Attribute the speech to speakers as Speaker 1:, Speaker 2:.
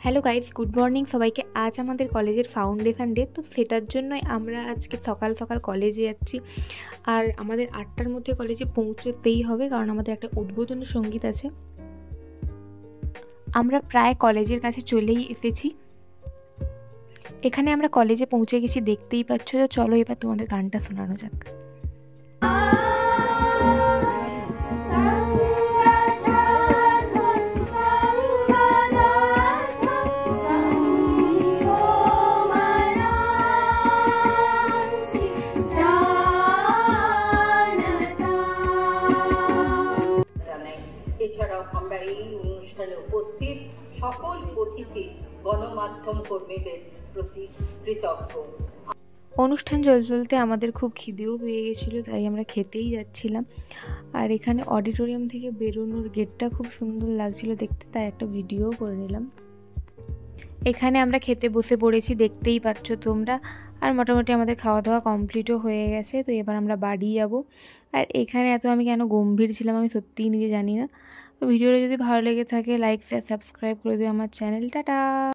Speaker 1: Hello guys, good morning সবাইকে। আজ আমাদের কলেজের ফাউন্ডেশন ডে, তো সেটার জন্যই আমরা আজকে সকাল সকাল কলেজে যাচ্ছি। আর আমাদের 8টার মধ্যে কলেজে পৌঁছতেই হবে, কারণ আমাদের একটা উদ্বোধনী সঙ্গীত আছে। আমরা প্রায় কলেজের কাছে চলেই এসেছি। এখানে আমরা কলেজে পৌঁছে গেছি, দেখতেই পাচ্ছ। তো চলো এবার তোমাদের গানটা শোনানো যাক।
Speaker 2: এছাড়াও আমরা এই অনুষ্ঠানে উপস্থিত সকল অতিথি গণমাধ্যম কর্মীদের প্রতি কৃতজ্ঞ।
Speaker 1: অনুষ্ঠান চলতে চলতে আমাদের খুব খিদেও পেয়ে গেছিলো, তাই আমরা খেতেই যাচ্ছিলাম। আর এখানে অডিটোরিয়াম থেকে বেরোনোর গেটটা খুব সুন্দর লাগছিল দেখতে, তাই একটা ভিডিও করে নিলাম। এখানে আমরা খেতে বসে পড়েছি, দেখতেই পাচ্ছ তোমরা। আর মোটামুটি আমাদের খাওয়া দাওয়া কমপ্লিটও হয়ে গেছে। তো এবার আমরা বাড়ি যাব। আর এখানে এত আমি কেন গম্ভীর ছিলাম আমি সত্যিই নিজে জানি না। তো ভিডিওটা যদি ভালো লেগে থাকে লাইক শেয়ার সাবস্ক্রাইব করে দিও আমার চ্যানেলটা।